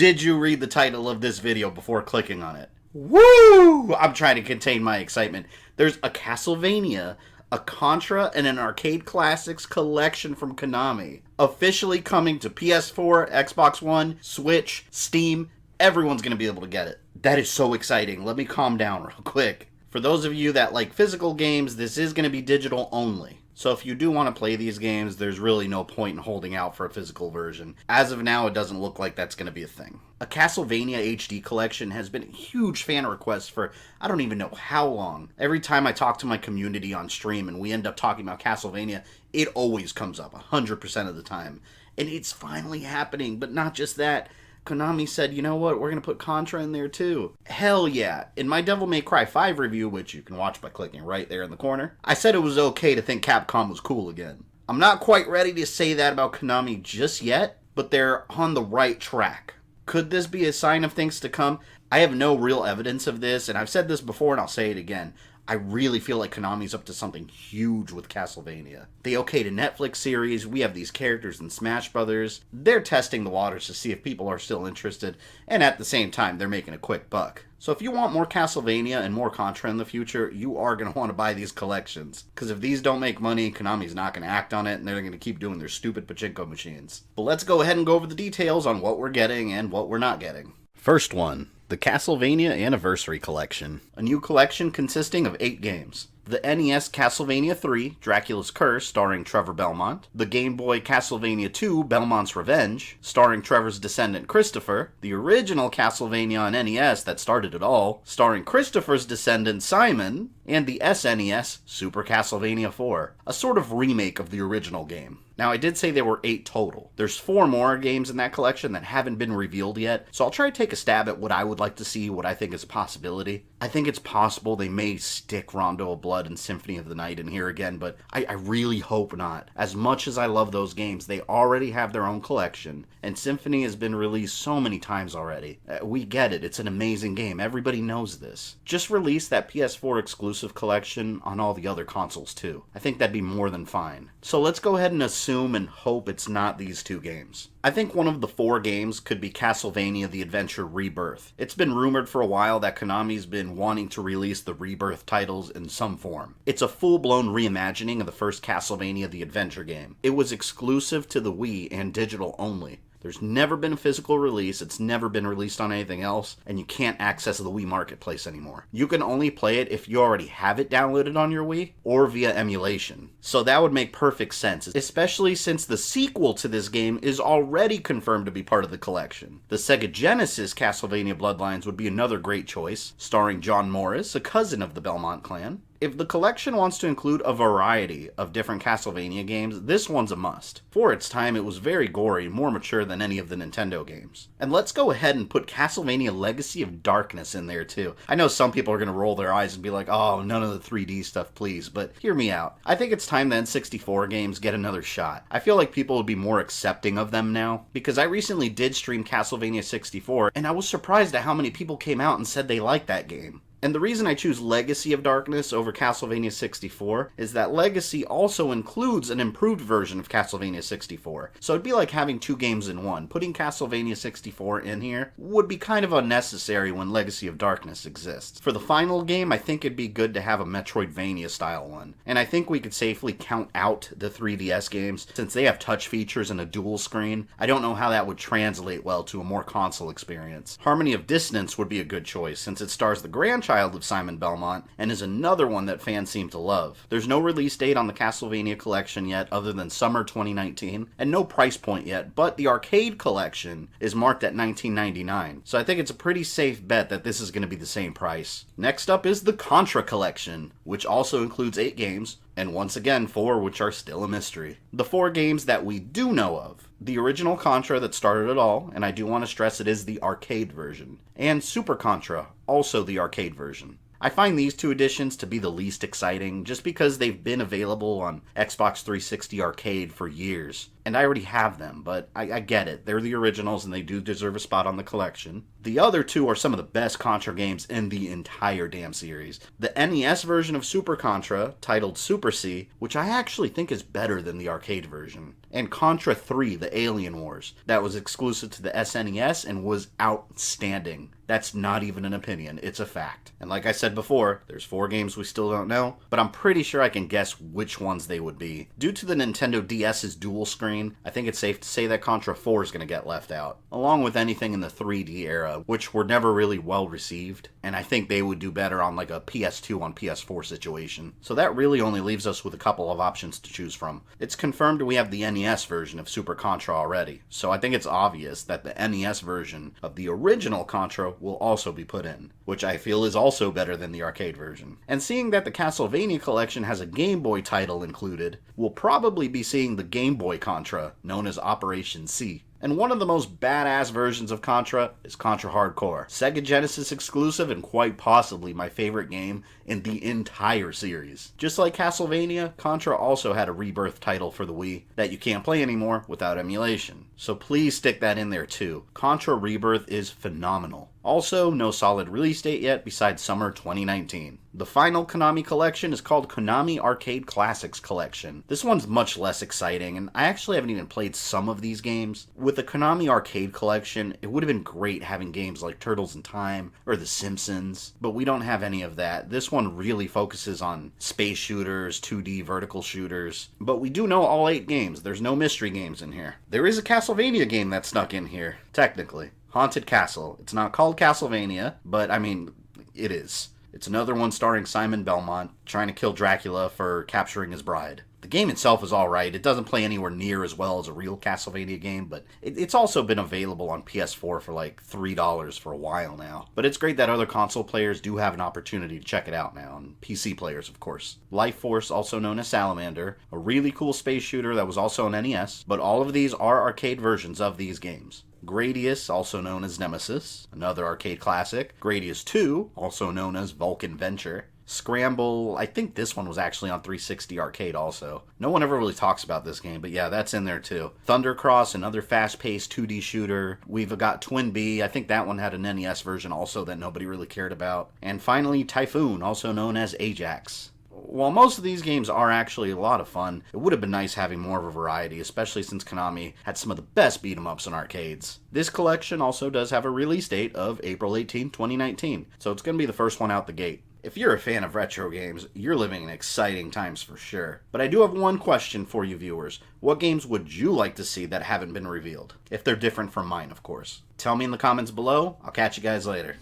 Did you read the title of this video before clicking on it? Woo! I'm trying to contain my excitement. There's a Castlevania, a Contra, and an Arcade Classics collection from Konami. Officially coming to PS4, Xbox One, Switch, Steam. Everyone's going to be able to get it. That is so exciting. Let me calm down real quick. For those of you that like physical games, this is going to be digital only. So if you do want to play these games, there's really no point in holding out for a physical version. As of now, it doesn't look like that's going to be a thing. A Castlevania HD collection has been a huge fan request for I don't even know how long. Every time I talk to my community on stream and we end up talking about Castlevania, it always comes up 100% of the time. And it's finally happening, but not just that. Konami said, you know what, we're going to put Contra in there too. Hell yeah. In my Devil May Cry 5 review, which you can watch by clicking right there in the corner, I said it was okay to think Capcom was cool again. I'm not quite ready to say that about Konami just yet, but they're on the right track. Could this be a sign of things to come? I have no real evidence of this, and I've said this before and I'll say it again. I really feel like Konami's up to something huge with Castlevania. They okayed a Netflix series, we have these characters in Smash Brothers. They're testing the waters to see if people are still interested, and at the same time, they're making a quick buck. So if you want more Castlevania and more Contra in the future, you are going to want to buy these collections. Because if these don't make money, Konami's not going to act on it, and they're going to keep doing their stupid pachinko machines. But let's go ahead and go over the details on what we're getting and what we're not getting. First one. The Castlevania Anniversary Collection. A new collection consisting of 8 games. The NES Castlevania 3, Dracula's Curse, starring Trevor Belmont. The Game Boy Castlevania 2, Belmont's Revenge, starring Trevor's descendant Christopher. The original Castlevania on NES that started it all, starring Christopher's descendant Simon. And the SNES Super Castlevania 4, a sort of remake of the original game. Now, I did say there were 8 total. There's 4 more games in that collection that haven't been revealed yet, so I'll try to take a stab at what I would like to see, what I think is a possibility. I think it's possible they may stick Rondo of Blood and Symphony of the Night in here again, but I really hope not. As much as I love those games, they already have their own collection, and Symphony has been released so many times already. We get it, it's an amazing game, everybody knows this. Just release that PS4 exclusive collection on all the other consoles too. I think that'd be more than fine. So let's go ahead and assume and hope it's not these 2 games. I think one of the 4 games could be Castlevania The Adventure Rebirth. It's been rumored for a while that Konami's been wanting to release the Rebirth titles in some form. It's a full-blown reimagining of the first Castlevania The Adventure game. It was exclusive to the Wii and digital only. There's never been a physical release, it's never been released on anything else, and you can't access the Wii Marketplace anymore. You can only play it if you already have it downloaded on your Wii, or via emulation. So that would make perfect sense, especially since the sequel to this game is already confirmed to be part of the collection. The Sega Genesis Castlevania Bloodlines would be another great choice, starring John Morris, a cousin of the Belmont clan. If the collection wants to include a variety of different Castlevania games, this one's a must. For its time, it was very gory, more mature than any of the Nintendo games. And let's go ahead and put Castlevania Legacy of Darkness in there too. I know some people are going to roll their eyes and be like, oh, none of the 3D stuff, please, but hear me out. I think it's time the N64 games get another shot. I feel like people would be more accepting of them now, because I recently did stream Castlevania 64, and I was surprised at how many people came out and said they liked that game. And the reason I choose Legacy of Darkness over Castlevania 64 is that Legacy also includes an improved version of Castlevania 64. So it'd be like having 2 games in one. Putting Castlevania 64 in here would be kind of unnecessary when Legacy of Darkness exists. For the final game, I think it'd be good to have a Metroidvania style one. And I think we could safely count out the 3DS games since they have touch features and a dual screen. I don't know how that would translate well to a more console experience. Harmony of Dissonance would be a good choice since it stars the grandchild of Simon Belmont, and is another one that fans seem to love. There's no release date on the Castlevania collection yet other than summer 2019, and no price point yet, but the arcade collection is marked at $19.99, so I think it's a pretty safe bet that this is going to be the same price. Next up is the Contra collection, which also includes 8 games, and once again 4 which are still a mystery. The 4 games that we do know of: the original Contra that started it all, and I do want to stress it is the arcade version, and Super Contra, also the arcade version. I find these 2 editions to be the least exciting, just because they've been available on Xbox 360 Arcade for years. and I already have them, but I get it. They're the originals, and they do deserve a spot on the collection. The other two are some of the best Contra games in the entire damn series. The NES version of Super Contra, titled Super C, which I actually think is better than the arcade version. And Contra 3, the Alien Wars, that was exclusive to the SNES and was outstanding. That's not even an opinion, it's a fact. And like I said before, there's 4 games we still don't know, but I'm pretty sure I can guess which ones they would be. Due to the Nintendo DS's dual screen, I think it's safe to say that Contra 4 is going to get left out, along with anything in the 3D era, which were never really well received, and I think they would do better on like a PS2 on PS4 situation. So that really only leaves us with a couple of options to choose from. It's confirmed we have the NES version of Super Contra already, so I think it's obvious that the NES version of the original Contra will also be put in, which I feel is also better than the arcade version. And seeing that the Castlevania collection has a Game Boy title included, we'll probably be seeing the Game Boy Contra, known as Operation C. And one of the most badass versions of Contra is Contra Hardcore. Sega Genesis exclusive and quite possibly my favorite game in the entire series. Just like Castlevania, Contra also had a rebirth title for the Wii that you can't play anymore without emulation. So please stick that in there too. Contra Rebirth is phenomenal. Also, no solid release date yet besides summer 2019. The final Konami collection is called Konami Arcade Classics Collection. This one's much less exciting, and I actually haven't even played some of these games. With the Konami Arcade Collection, it would have been great having games like Turtles in Time or The Simpsons, but we don't have any of that. This one really focuses on space shooters, 2D vertical shooters, but we do know all 8 games. There's no mystery games in here. There is a Castlevania game that's snuck in here, technically. Haunted Castle. It's not called Castlevania, but I mean, it is. It's another one starring Simon Belmont trying to kill Dracula for capturing his bride. The game itself is alright. It doesn't play anywhere near as well as a real Castlevania game, but it's also been available on PS4 for like $3 for a while now. But it's great that other console players do have an opportunity to check it out now, and PC players, of course. Life Force, also known as Salamander, a really cool space shooter that was also on NES, but all of these are arcade versions of these games. Gradius, also known as Nemesis, another arcade classic. Gradius 2, also known as Vulcan Venture. Scramble, I think this one was actually on 360 arcade also. No one ever really talks about this game, but yeah, that's in there too. Thundercross, another fast-paced 2D shooter. We've got Twin Bee, I think that one had an NES version also that nobody really cared about. And finally, Typhoon, also known as Ajax. While most of these games are actually a lot of fun, it would have been nice having more of a variety, especially since Konami had some of the best beat-em-ups in arcades. This collection also does have a release date of April 18, 2019, so it's going to be the first one out the gate. If you're a fan of retro games, you're living in exciting times for sure. But I do have one question for you viewers. What games would you like to see that haven't been revealed? If they're different from mine, of course. Tell me in the comments below. I'll catch you guys later.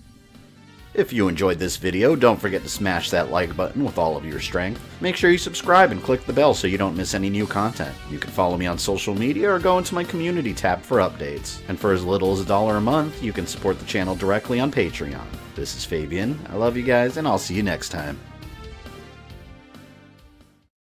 If you enjoyed this video, don't forget to smash that like button with all of your strength. Make sure you subscribe and click the bell so you don't miss any new content. You can follow me on social media or go into my community tab for updates. And for as little as $1 a month, you can support the channel directly on Patreon. This is Fabian, I love you guys, and I'll see you next time.